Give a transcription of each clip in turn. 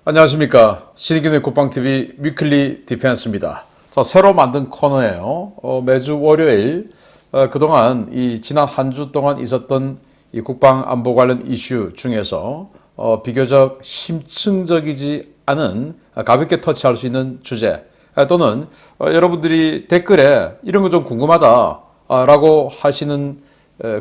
안녕하십니까. 신익균의 국방TV 위클리 디펜스입니다. 자, 새로 만든 코너예요. 매주 월요일 그동안 지난 한 주 동안 있었던 이 국방 안보 관련 이슈 중에서 비교적 심층적이지 않은 가볍게 터치할 수 있는 주제 또는 여러분들이 댓글에 이런 거 좀 궁금하다 라고 하시는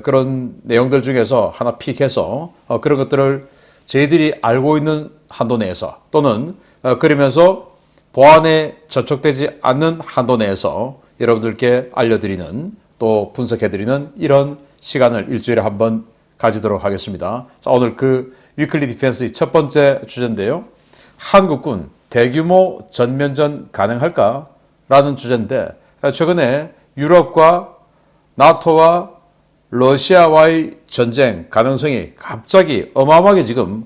그런 내용들 중에서 하나 픽해서 그런 것들을 저희들이 알고 있는 한도 내에서 또는 그러면서 보안에 저촉되지 않는 한도 내에서 여러분들께 알려드리는 또 분석해드리는 이런 시간을 일주일에 한 번 가지도록 하겠습니다. 자, 오늘 그 위클리 디펜스의 첫 번째 주제인데요. 한국군 대규모 전면전 가능할까? 라는 주제인데 최근에 유럽과 나토와 러시아와의 전쟁 가능성이 갑자기 어마어마하게 지금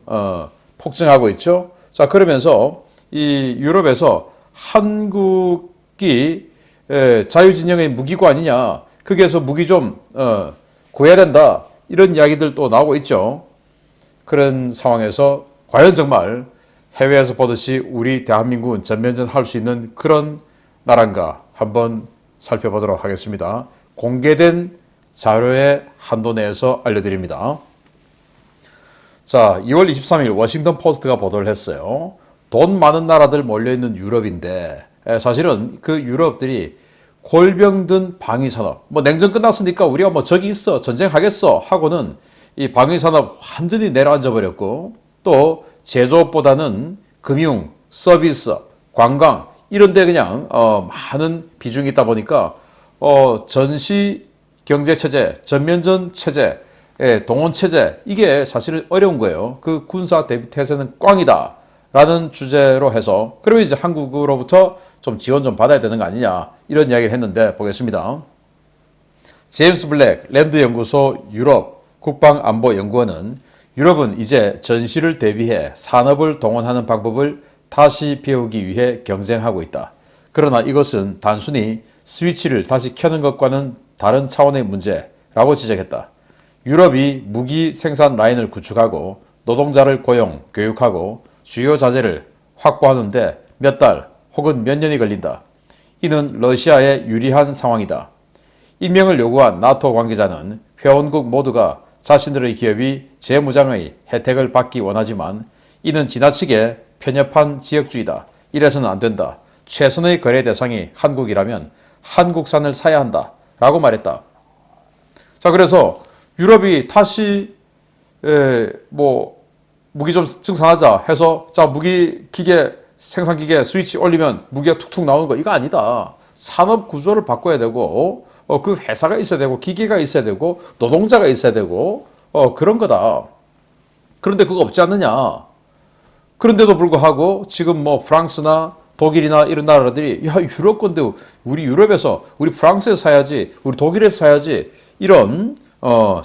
폭증하고 있죠. 자, 그러면서 이 유럽에서 한국이 자유진영의 무기고 아니냐, 거기에서 무기 좀 구해야 된다, 이런 이야기들 또 나오고 있죠. 그런 상황에서 과연 정말 해외에서 보듯이 우리 대한민국은 전면전 할 수 있는 그런 나라인가 한번 살펴보도록 하겠습니다. 공개된 자료의 한도 내에서 알려드립니다. 자, 2월 23일 워싱턴 포스트가 보도를 했어요. 돈 많은 나라들 몰려있는 유럽인데 사실은 그 유럽들이 골병든 방위산업, 냉전 끝났으니까 우리가 저기 있어 전쟁하겠어 하고는 이 방위산업 완전히 내려앉아 버렸고, 또 제조업보다는 금융, 서비스, 관광 이런 데 그냥 많은 비중이 있다 보니까 전시 경제체제, 전면전 체제, 동원체제, 이게 사실은 어려운 거예요. 그 군사 대비 태세는 꽝이다 라는 주제로 해서, 그러면 이제 한국으로부터 좀 지원 좀 받아야 되는 거 아니냐, 이런 이야기를 했는데 보겠습니다. 제임스 블랙 랜드연구소 유럽 국방안보연구원은 유럽은 이제 전시를 대비해 산업을 동원하는 방법을 다시 배우기 위해 경쟁하고 있다. 그러나 이것은 단순히 스위치를 다시 켜는 것과는 다른 차원의 문제라고 지적했다. 유럽이 무기 생산 라인을 구축하고 노동자를 고용, 교육하고 주요 자재를 확보하는데 몇 달 혹은 몇 년이 걸린다. 이는 러시아에 유리한 상황이다. 임명을 요구한 나토 관계자는 회원국 모두가 자신들의 기업이 재무장의 혜택을 받기 원하지만 이는 지나치게 편협한 지역주의다. 이래서는 안 된다. 최선의 거래 대상이 한국이라면 한국산을 사야 한다 라고 말했다. 자, 그래서 유럽이 다시 무기 좀 증산하자 해서, 자, 무기 기계 생산기계 스위치 올리면 무기가 툭툭 나오는 거, 이거 아니다. 산업 구조를 바꿔야 되고 그 회사가 있어야 되고 기계가 있어야 되고 노동자가 있어야 되고 그런 거다. 그런데 그거 없지 않느냐. 그런데도 불구하고 지금 프랑스나 독일이나 이런 나라들이, 야, 유럽 건데 우리 유럽에서, 우리 프랑스에서 사야지, 우리 독일에서 사야지, 이런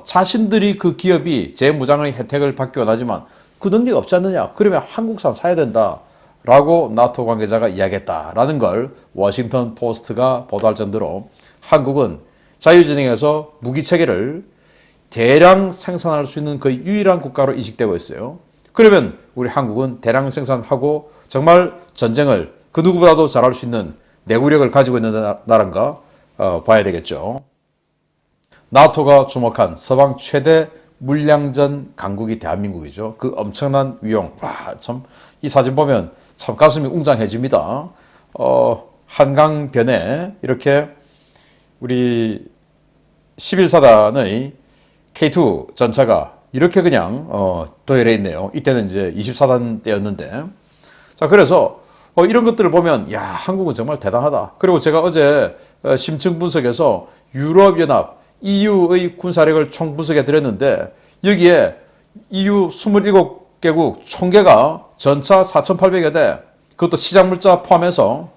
자신들이 그 기업이 재무장의 혜택을 받기 원하지만 그 능력이 없지 않느냐, 그러면 한국산 사야 된다 라고 나토 관계자가 이야기했다라는 걸 워싱턴 포스트가 보도할 정도로 한국은 자유진영에서 무기체계를 대량 생산할 수 있는 거의 유일한 국가로 인식되고 있어요. 그러면 우리 한국은 대량 생산하고 정말 전쟁을 그 누구보다도 잘할 수 있는 내구력을 가지고 있는 나라인가 봐야 되겠죠. 나토가 주목한 서방 최대 물량전 강국이 대한민국이죠. 그 엄청난 위용, 참 이 사진 보면 참 가슴이 웅장해집니다. 한강변에 이렇게 우리 11사단의 K2 전차가 이렇게 그냥 도열해 있네요. 이때는 이제 24단 때였는데, 자, 그래서 이런 것들을 보면, 야, 한국은 정말 대단하다. 그리고 제가 어제 심층 분석에서 유럽연합 EU의 군사력을 총 분석해 드렸는데, 여기에 EU 27개국 총계가 전차 4,800여 대, 그것도 치장물자 포함해서,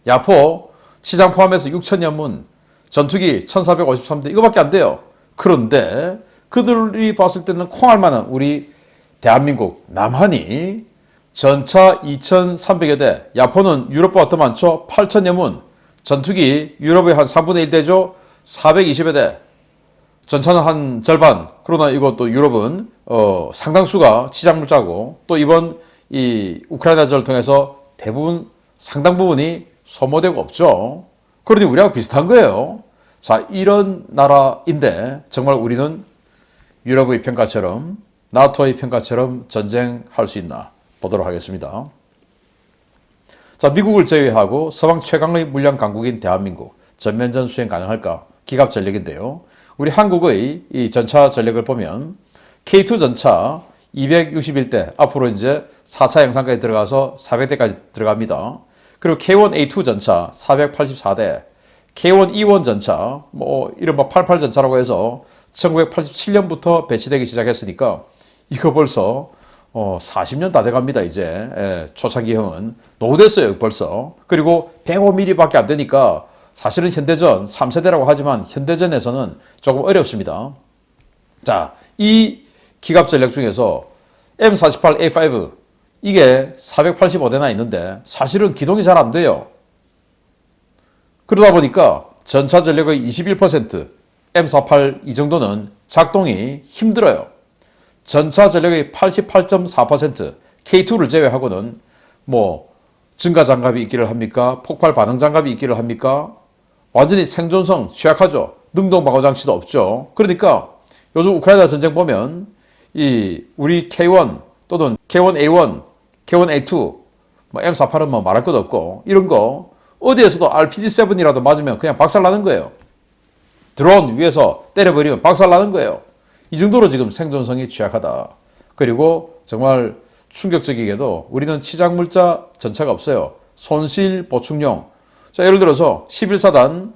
야포 치장 포함해서 6,000여 전투기 1,453대, 이거밖에 안 돼요. 그런데 그들이 봤을 때는 콩할 만한 우리 대한민국 남한이 전차 2,300여 대, 야포는 유럽보다 더 많죠. 8,000여 전투기 유럽의 한 3분의 1 대죠. 420여 대, 전차는 한 절반. 그러나 이것도 유럽은 상당수가 치장물자고, 또 이번 이 우크라이나전을 통해서 대부분 상당 부분이 소모되고 없죠. 그러니 우리하고 비슷한 거예요. 자, 이런 나라인데 정말 우리는 유럽의 평가처럼 나토의 평가처럼 전쟁할 수 있나 보도록 하겠습니다. 자, 미국을 제외하고 서방 최강의 물량 강국인 대한민국 전면전 수행 가능할까? 기갑 전력인데요. 우리 한국의 이 전차 전력을 보면 K2 전차 261대 앞으로 이제 4차 양산까지 들어가서 400대까지 들어갑니다. 그리고 K1A2 전차 484대, K1E1 전차 뭐 이른바 88 전차라고 해서 1987년부터 배치되기 시작했으니까 이거 벌써 40년 다 돼갑니다. 이제 초창기형은 노후됐어요 벌써. 그리고 105mm밖에 안 되니까 사실은 현대전 3세대라고 하지만 현대전에서는 조금 어렵습니다. 자, 이 기갑 전력 중에서 M48A5 이게 485대나 있는데 사실은 기동이 잘 안 돼요. 그러다 보니까 전차 전력의 21% M48 이 정도는 작동이 힘들어요. 전차 전력의 88.4% K2를 제외하고는 뭐 증가 장갑이 있기를 합니까? 폭발 반응 장갑이 있기를 합니까? 완전히 생존성 취약하죠. 능동 방어 장치도 없죠. 그러니까 요즘 우크라이나 전쟁 보면 이 우리 K1 또는 K1A1, K1A2, 뭐 M48은 뭐 말할 것도 없고 이런 거 어디에서도 RPG-7이라도 맞으면 그냥 박살나는 거예요. 드론 위에서 때려버리면 박살나는 거예요. 이 정도로 지금 생존성이 취약하다. 그리고 정말 충격적이게도 우리는 치장물자 전차가 없어요. 손실 보충용. 자, 예를 들어서 11사단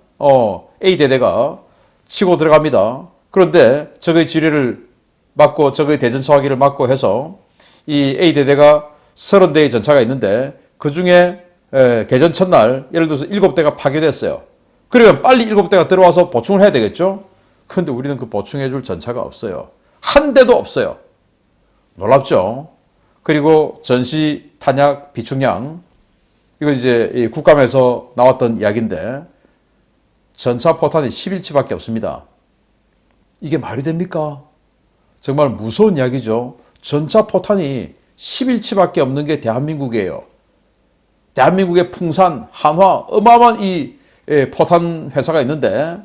A대대가 치고 들어갑니다. 그런데 적의 지뢰를 막고 적의 대전차화기를 막고 해서 이 A대대가 30대의 전차가 있는데 그 중에 개전 첫날 예를 들어서 7대가 파괴됐어요. 그러면 빨리 7대가 들어와서 보충을 해야 되겠죠? 그런데 우리는 그 보충해줄 전차가 없어요. 한 대도 없어요. 놀랍죠? 그리고 전시 탄약 비축량 이거 이제 국감에서 나왔던 이야기인데 전차 포탄이 11치밖에 없습니다. 이게 말이 됩니까? 정말 무서운 이야기죠. 전차 포탄이 11치밖에 없는 게 대한민국이에요. 대한민국의 풍산, 한화 어마어마한 이 포탄 회사가 있는데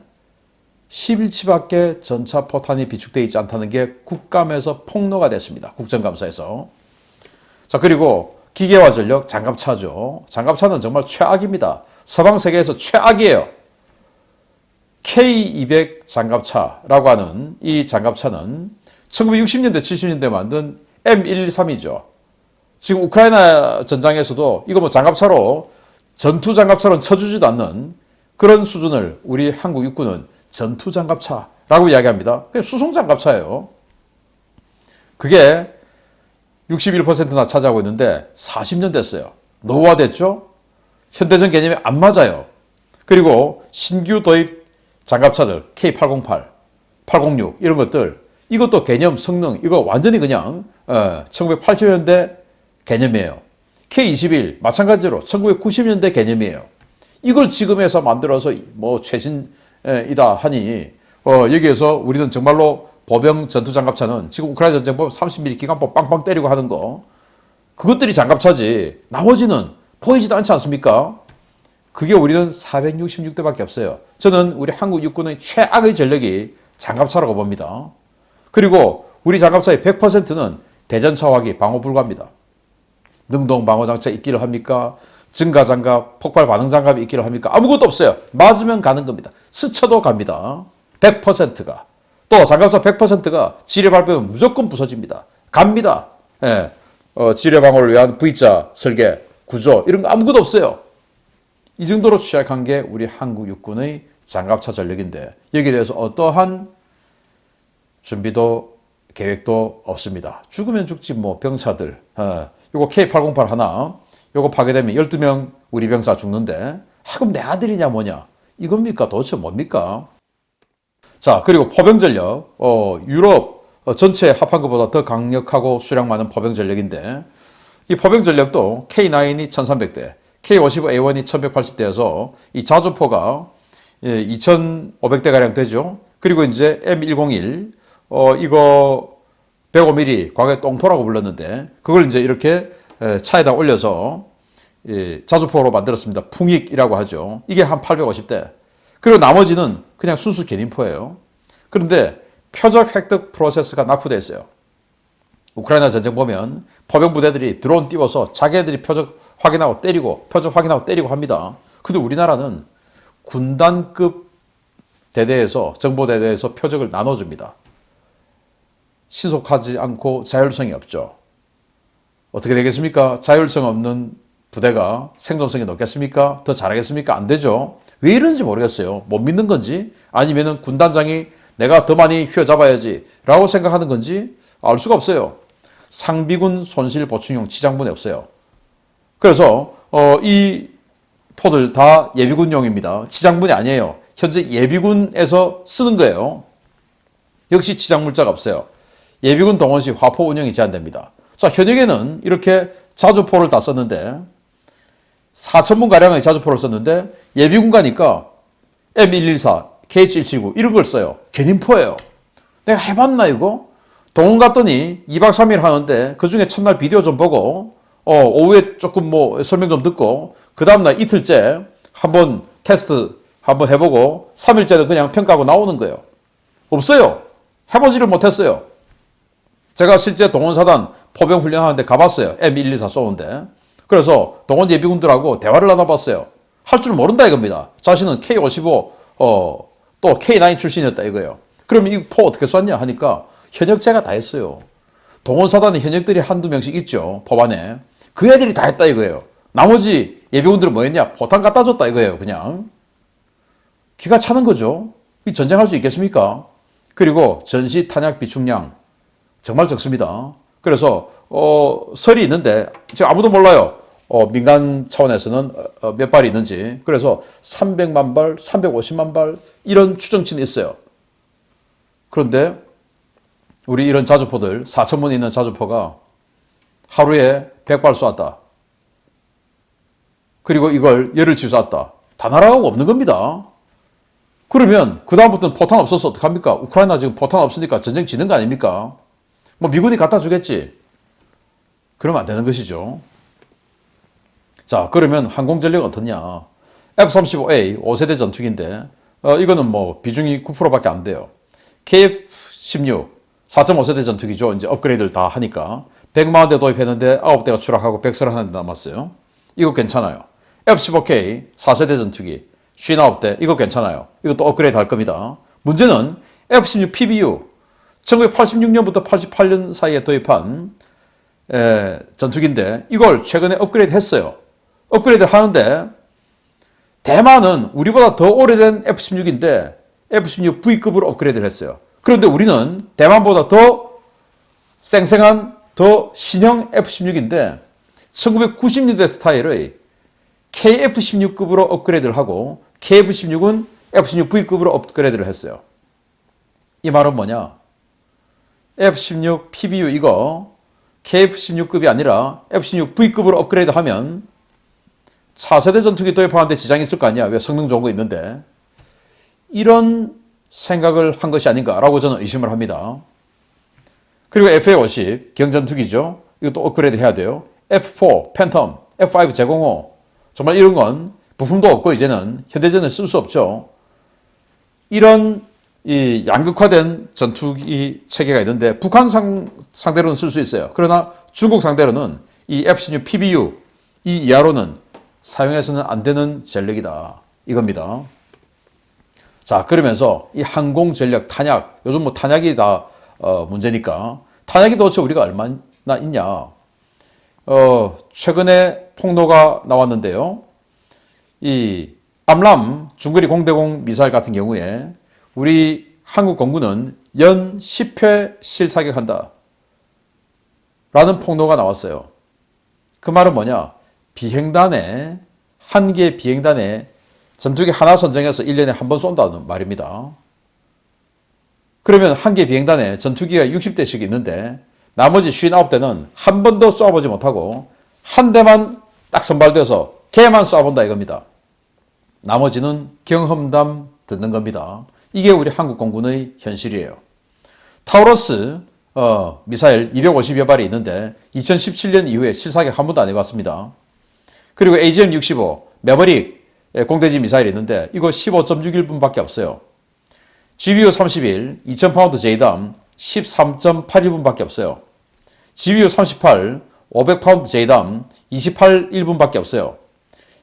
11치밖에 전차 포탄이 비축되어 있지 않다는 게 국감에서 폭로가 됐습니다. 국정감사에서. 자, 그리고 기계화 전력 장갑차죠. 장갑차는 정말 최악입니다. 서방 세계에서 최악이에요. K200 장갑차라고 하는 이 장갑차는 1960년대, 70년대 만든 M113이죠. 지금 우크라이나 전장에서도 이거 뭐 장갑차로 전투 장갑차로는 쳐주지도 않는 그런 수준을 우리 한국 육군은 전투 장갑차라고 이야기합니다. 그냥 수송 장갑차예요. 그게 61%나 차지하고 있는데 40년 됐어요. 노후화됐죠? 현대전 개념이 안 맞아요. 그리고 신규 도입 장갑차들 K808, 806 이런 것들 이것도 개념, 성능 이거 완전히 그냥 1980년대 개념이에요. K21 마찬가지로 1990년대 개념이에요. 이걸 지금에서 만들어서 뭐 최신이다 하니 여기에서 우리는 정말로 보병 전투 장갑차는 지금 우크라이나 전쟁 보면 30mm 기관포 빵빵 때리고 하는 거 그것들이 장갑차지 나머지는 보이지도 않지 않습니까? 그게 우리는 466대밖에 없어요. 저는 우리 한국 육군의 최악의 전력이 장갑차라고 봅니다. 그리고 우리 장갑차의 100%는 대전차화기 방어 불가합니다. 능동 방어 장치가 있기를 합니까? 증가 장갑, 폭발 반응 장갑이 있기를 합니까? 아무것도 없어요. 맞으면 가는 겁니다. 스쳐도 갑니다. 100%가. 또 장갑차 100%가 지뢰 밟으면 무조건 부서집니다. 갑니다. 예. 지뢰 방어를 위한 V자 설계, 구조 이런 거 아무것도 없어요. 이 정도로 취약한 게 우리 한국 육군의 장갑차 전력인데 여기에 대해서 어떠한 준비도 계획도 없습니다. 죽으면 죽지 뭐 병사들. 요거 K808 하나 요거 파괴되면 12명 우리 병사 죽는데 그럼 내 아들이냐 뭐냐 이겁니까? 도대체 뭡니까? 자, 그리고 포병 전력 유럽 전체 합한 것보다 더 강력하고 수량 많은 포병 전력인데 이 포병 전력도 K9이 1300대 K55A1이 1180대여서 이 자주포가 2500대가량 되죠. 그리고 이제 M101 이거 105mm 과거에 똥포라고 불렀는데 그걸 이제 이렇게 차에다 올려서 자주포로 만들었습니다. 풍익이라고 하죠. 이게 한 850대. 그리고 나머지는 그냥 순수 견인포예요. 그런데 표적 획득 프로세스가 낙후되어 있어요. 우크라이나 전쟁 보면 포병 부대들이 드론 띄워서 자기들이 표적 확인하고 때리고 표적 확인하고 때리고 합니다. 근데 우리나라는 군단급 대대에서 정보대대에서 표적을 나눠줍니다. 신속하지 않고 자율성이 없죠. 어떻게 되겠습니까? 자율성 없는 부대가 생존성이 높겠습니까? 더 잘하겠습니까? 안 되죠. 왜 이런지 모르겠어요. 못 믿는 건지 아니면은 군단장이 내가 더 많이 휘어잡아야지 라고 생각하는 건지 알 수가 없어요. 상비군 손실 보충용 지장분이 없어요. 그래서 이 포들 다 예비군용입니다. 지장분이 아니에요. 현재 예비군에서 쓰는 거예요. 역시 지장물자가 없어요. 예비군 동원 시 화포 운영이 제한됩니다. 자, 현역에는 이렇게 자주포를 다 썼는데 4,000문가량의 자주포를 썼는데 예비군 가니까 M114, KH179 이런 걸 써요. 견인포예요. 내가 해봤나 이거? 동원 갔더니 2박 3일 하는데 그중에 첫날 비디오 좀 보고 오후에 조금 뭐 설명 좀 듣고 그 다음날 이틀째 한번 테스트 한번 해보고 3일째는 그냥 평가하고 나오는 거예요. 없어요. 해보지를 못했어요. 제가 실제 동원사단 포병 훈련하는데 가봤어요. M114 쏘는데. 그래서 동원 예비군들하고 대화를 나눠봤어요. 할 줄 모른다 이겁니다. 자신은 K55 또 K9 출신이었다 이거예요. 그럼 이 포 어떻게 쐈냐 하니까 현역제가 다 했어요. 동원사단에 현역들이 한두 명씩 있죠. 포반에. 그 애들이 다 했다 이거예요. 나머지 예비군들은 뭐 했냐? 포탄 갖다 줬다 이거예요. 그냥. 기가 차는 거죠. 전쟁할 수 있겠습니까? 그리고 전시 탄약 비축량 정말 적습니다. 그래서 설이 있는데 지금 아무도 몰라요. 민간 차원에서는 몇 발이 있는지. 그래서 300만 발, 350만 발 이런 추정치는 있어요. 그런데 우리 이런 자주포들 4,000문 있는 자주포가 하루에 100발 쏘았다. 그리고 이걸 열흘치 쏘았다. 단 하나가 없는 겁니다. 그러면 그 다음부터는 포탄 없어서 어떡합니까? 우크라이나 지금 포탄 없으니까 전쟁 지는 거 아닙니까? 뭐 미군이 갖다 주겠지. 그러면 안 되는 것이죠. 자, 그러면 항공전력은 어떻냐? F-35A 5세대 전투기인데 이거는 뭐 비중이 9%밖에 안 돼요. KF-16 4.5세대 전투기죠. 이제 업그레이드를 다 하니까 100만 대 도입했는데 9대가 추락하고 131대 남았어요. 이거 괜찮아요. F-15K 4세대 전투기 59대 이거 괜찮아요. 이것도 업그레이드 할 겁니다. 문제는 F-16 PBU 1986년부터 88년 사이에 도입한 전투기인데 이걸 최근에 업그레이드 했어요. 업그레이드를 하는데 대만은 우리보다 더 오래된 F-16인데 F-16V급으로 업그레이드를 했어요. 그런데 우리는 대만보다 더 쌩쌩한 더 신형 F-16인데 1990년대 스타일의 KF-16급으로 업그레이드를 하고 KF-16은 F-16V급으로 업그레이드를 했어요. 이 말은 뭐냐? F-16 PBU 이거 KF-16급이 아니라 F-16V급으로 업그레이드하면 차세대 전투기 도입하는데 지장이 있을 거 아니야. 왜 성능 좋은 거 있는데. 이런 생각을 한 것이 아닌가라고 저는 의심을 합니다. 그리고 FA-50 경전투기죠. 이것도 업그레이드 해야 돼요. F4 팬텀, F5 제공호 정말 이런 건 부품도 없고 이제는 현대전에 쓸 수 없죠. 이런 이 양극화된 전투기 체계가 있는데 북한 상대로는 쓸 수 있어요. 그러나 중국 상대로는 이 F-16 PBU 이 이하로는 사용해서는 안 되는 전력이다. 이겁니다. 자, 그러면서 이 항공 전력 탄약, 요즘 뭐 탄약이 다 문제니까 탄약이 도대체 우리가 얼마나 있냐? 최근에 폭로가 나왔는데요. 이 암람 중거리 공대공 미사일 같은 경우에 우리 한국 공군은 연 10회 실사격한다. 라는 폭로가 나왔어요. 그 말은 뭐냐? 비행단에, 한 개 비행단에 전투기 하나 선정해서 1년에 한 번 쏜다는 말입니다. 그러면 한 개 비행단에 전투기가 60대씩 있는데 나머지 59대는 한 번도 쏴보지 못하고 한 대만 딱 선발돼서 걔만 쏴본다 이겁니다. 나머지는 경험담 듣는 겁니다. 이게 우리 한국 공군의 현실이에요. 타우러스 미사일 250여 발이 있는데 2017년 이후에 실사격 한 번도 안 해봤습니다. 그리고 AGM-65 매버릭 공대지 미사일이 있는데 이거 15.61분밖에 없어요. GBU-31 2000파운드 JDAM 13.81분밖에 없어요. GBU-38 500파운드 JDAM 28.1분밖에 없어요.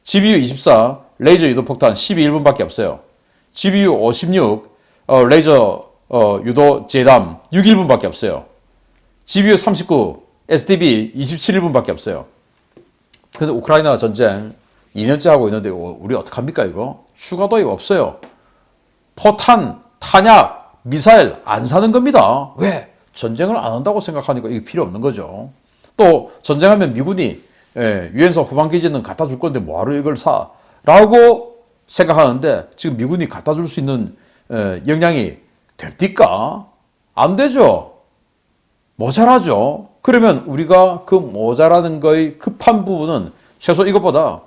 GBU-24 레이저 유도폭탄 12.1분밖에 없어요. GBU-56 레이저 유도 JDAM 6.1분밖에 없어요. GBU-39 SDB 27.1분밖에 없어요. 근데 우크라이나 전쟁 2년째 하고 있는데 우리 어떡합니까 이거? 추가 도입 없어요. 포탄, 탄약, 미사일 안 사는 겁니다. 왜? 전쟁을 안 한다고 생각하니까 이게 필요 없는 거죠. 또 전쟁하면 미군이 유엔서 후방기지는 갖다 줄 건데 뭐하러 이걸 사? 라고 생각하는데 지금 미군이 갖다 줄 수 있는 역량이 됩니까? 안 되죠. 모자라죠. 그러면 우리가 그 모자라는 거의 급한 부분은 최소 이것보다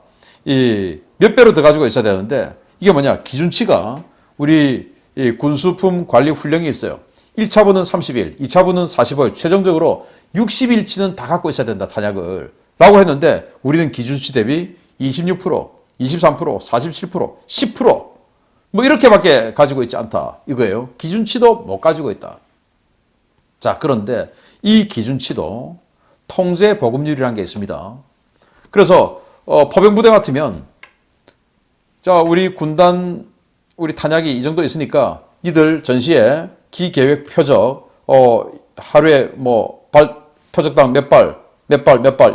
몇 배로 더 가지고 있어야 되는데 이게 뭐냐? 기준치가 우리 군수품 관리 훈령이 있어요. 1차분은 30일, 2차분은 45일, 최종적으로 60일치는 다 갖고 있어야 된다, 탄약을. 라고 했는데 우리는 기준치 대비 26%, 23%, 47%, 10%, 뭐 이렇게밖에 가지고 있지 않다. 이거예요. 기준치도 못 가지고 있다. 자, 그런데 이 기준치도 통제 보급률이라는 게 있습니다. 그래서 포병부대 같으면 자, 우리 군단 우리 탄약이 이 정도 있으니까 니들 전시에 기계획 표적 하루에 뭐 표적당 몇 발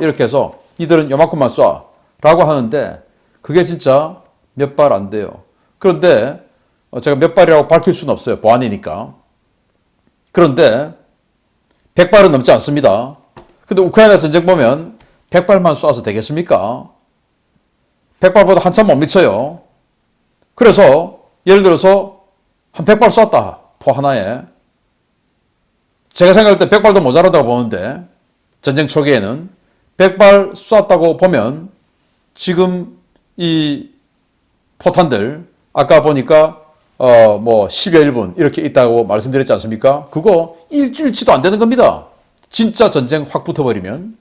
이렇게 해서 니들은 요만큼만 쏴 라고 하는데 그게 진짜 몇 발 안 돼요. 그런데 제가 몇 발이라고 밝힐 수는 없어요. 보안이니까. 그런데 100발은 넘지 않습니다. 근데 우크라이나 전쟁 보면 100발만 쏴서 되겠습니까? 100발보다 한참 못 미쳐요. 그래서 예를 들어서 한 100발 쐈다. 포 하나에. 제가 생각할 때 100발도 모자라다고 보는데 전쟁 초기에는 100발 쐈다고 보면 지금 이 포탄들 아까 보니까 뭐 10여 1분 이렇게 있다고 말씀드렸지 않습니까? 그거 일주일치도 안 되는 겁니다. 진짜 전쟁 확 붙어버리면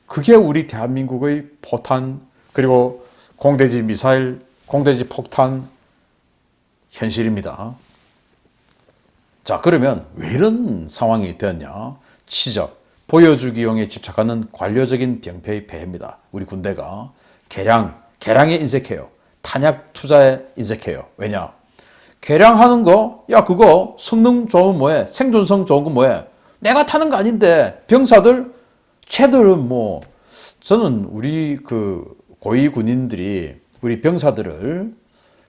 그게 우리 대한민국의 포탄 그리고 공대지 미사일, 공대지 폭탄 현실입니다. 자, 그러면 왜 이런 상황이 되었냐? 치적, 보여주기용에 집착하는 관료적인 병폐의 폐해입니다. 우리 군대가 개량에 인색해요. 탄약 투자에 인색해요. 왜냐? 개량하는 거, 야, 그거 성능 좋은 뭐해? 생존성 좋은 거 뭐해? 내가 타는 거 아닌데 병사들, 쟤들은 뭐 저는 우리 그 고위 군인들이 우리 병사들을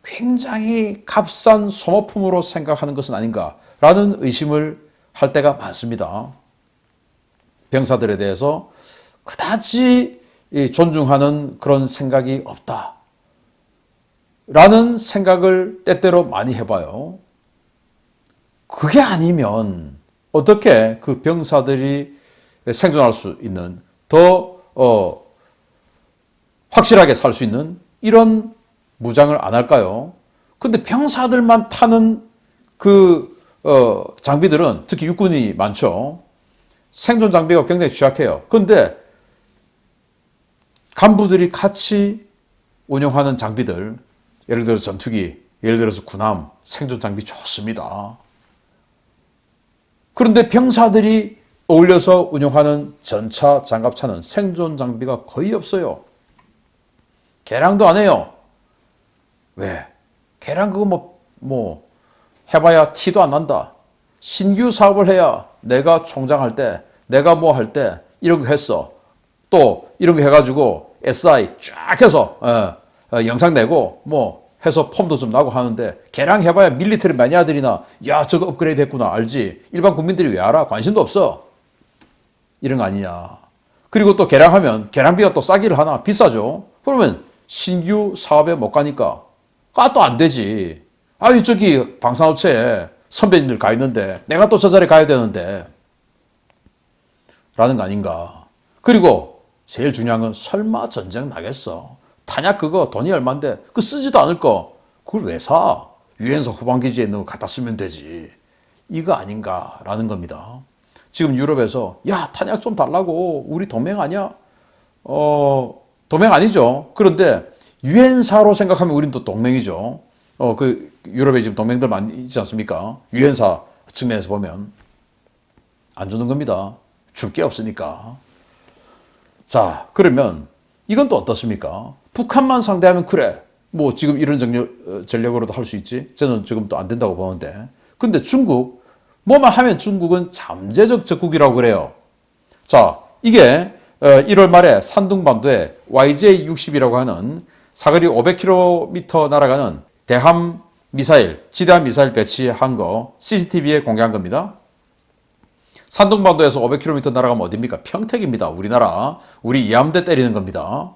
굉장히 값싼 소모품으로 생각하는 것은 아닌가라는 의심을 할 때가 많습니다. 병사들에 대해서 그다지 존중하는 그런 생각이 없다. 라는 생각을 때때로 많이 해봐요. 그게 아니면 어떻게 그 병사들이 생존할 수 있는 더 확실하게 살 수 있는 이런 무장을 안 할까요? 근데 병사들만 타는 그 장비들은 특히 육군이 많죠. 생존 장비가 굉장히 취약해요. 근데 간부들이 같이 운영하는 장비들, 예를 들어서 전투기, 예를 들어서 군함, 생존 장비 좋습니다. 그런데 병사들이 어울려서 운영하는 전차, 장갑차는 생존 장비가 거의 없어요. 개량도 안 해요. 왜? 개량 그거 뭐 해봐야 티도 안 난다. 신규 사업을 해야 내가 총장할 때, 내가 뭐 할 때 이런 거 했어. 또 이런 거 해가지고 SI 쫙 해서 영상 내고 뭐 해서 폼도 좀 나고 하는데 개량 해봐야 밀리터리 매니아들이나 야 저거 업그레이드 했구나 알지. 일반 국민들이 왜 알아? 관심도 없어. 이런 거 아니냐. 그리고 또 개량하면 개량비가 또 싸기를 하나 비싸죠. 그러면 신규 사업에 못 가니까 또 안 되지. 아유 저기 방산업체에 선배님들 가 있는데 내가 또 저 자리에 가야 되는데 라는 거 아닌가. 그리고 제일 중요한 건 설마 전쟁 나겠어. 탄약 그거 돈이 얼만데 그 쓰지도 않을 거 그걸 왜 사? 유엔서 후방기지에 있는 거 갖다 쓰면 되지. 이거 아닌가라는 겁니다. 지금 유럽에서 야, 탄약 좀 달라고. 우리 동맹 아니야? 동맹 아니죠. 그런데 유엔사로 생각하면 우린 또 동맹이죠. 그 유럽에 지금 동맹들 많이 있지 않습니까? 유엔사 측면에서 보면 안 주는 겁니다. 줄 게 없으니까. 자, 그러면 이건 또 어떻습니까? 북한만 상대하면 그래. 뭐 지금 이런 전력으로도 할 수 있지. 저는 지금 또 안 된다고 보는데. 근데 중국, 뭐만 하면 중국은 잠재적 적국이라고 그래요. 자, 이게 1월 말에 산둥반도에 YJ-60이라고 하는 사거리 500km 날아가는 대함 미사일, 지대함 미사일 배치한 거 CCTV에 공개한 겁니다. 산둥반도에서 500km 날아가면 어디입니까? 평택입니다. 우리나라. 우리 이함대 때리는 겁니다.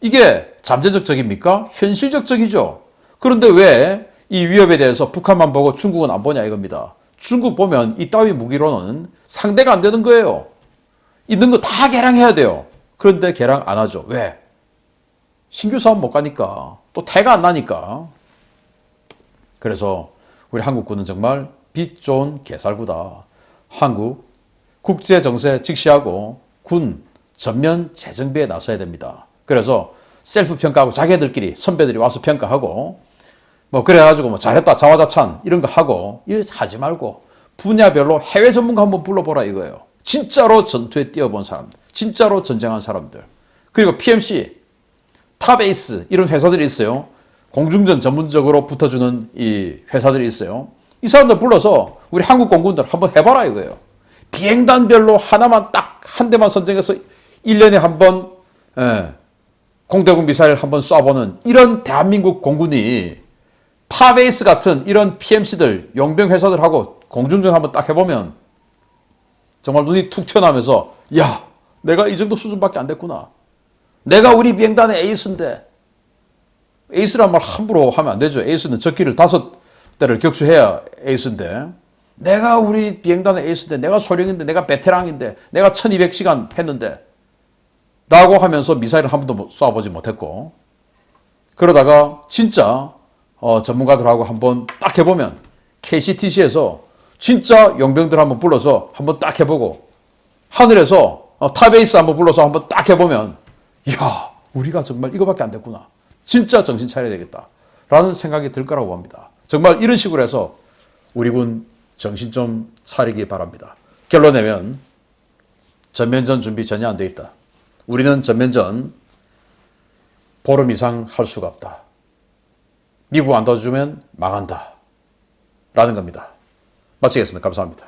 이게 잠재적 적입니까? 현실적 적이죠. 그런데 왜 이 위협에 대해서 북한만 보고 중국은 안 보냐 이겁니다. 중국 보면 이따위 무기로는 상대가 안 되는 거예요. 있는 거 다 개량해야 돼요. 그런데 개량 안 하죠. 왜? 신규 사업 못 가니까. 또 태가 안 나니까. 그래서 우리 한국군은 정말 빛 좋은 개살구다. 한국 국제 정세 직시하고 군 전면 재정비에 나서야 됩니다. 그래서 셀프 평가하고 자기들끼리 선배들이 와서 평가하고 뭐 그래가지고 뭐 잘했다 자화자찬 이런 거 하고 이거 하지 말고 분야별로 해외 전문가 한번 불러보라 이거예요. 진짜로 전투에 뛰어본 사람들, 진짜로 전쟁한 사람들. 그리고 PMC, 탑에이스 이런 회사들이 있어요. 공중전 전문적으로 붙어주는 이 회사들이 있어요. 이 사람들 불러서 우리 한국 공군들 한번 해봐라 이거예요. 비행단별로 하나만 딱 한 대만 선정해서 1년에 한 번 공대공 미사일 한번 쏴보는 이런 대한민국 공군이 탑에이스 같은 이런 PMC들, 용병 회사들하고 공중전 한번 딱 해보면 정말 눈이 툭 튀어나오면서 야, 내가 이 정도 수준밖에 안 됐구나. 내가 우리 비행단의 에이스인데 에이스란 말 함부로 하면 안 되죠. 에이스는 적기를 5대를 격수해야 에이스인데 내가 우리 비행단의 에이스인데 내가 소령인데 내가 베테랑인데 내가 1200시간 했는데 라고 하면서 미사일을 한 번도 쏴보지 못했고 그러다가 진짜 전문가들하고 한번 딱 해보면 KCTC에서 진짜 용병들 한번 불러서 한번 딱 해보고 하늘에서 탑에이스 한번 불러서 한번 딱 해보면 이야 우리가 정말 이거밖에 안 됐구나. 진짜 정신 차려야 되겠다 라는 생각이 들 거라고 봅니다. 정말 이런 식으로 해서 우리 군 정신 좀 차리기 바랍니다. 결론 내면 전면전 준비 전혀 안 돼 있다. 우리는 전면전 보름 이상 할 수가 없다. 미국 안 도와주면 망한다. 라는 겁니다. 마치겠습니다. 감사합니다.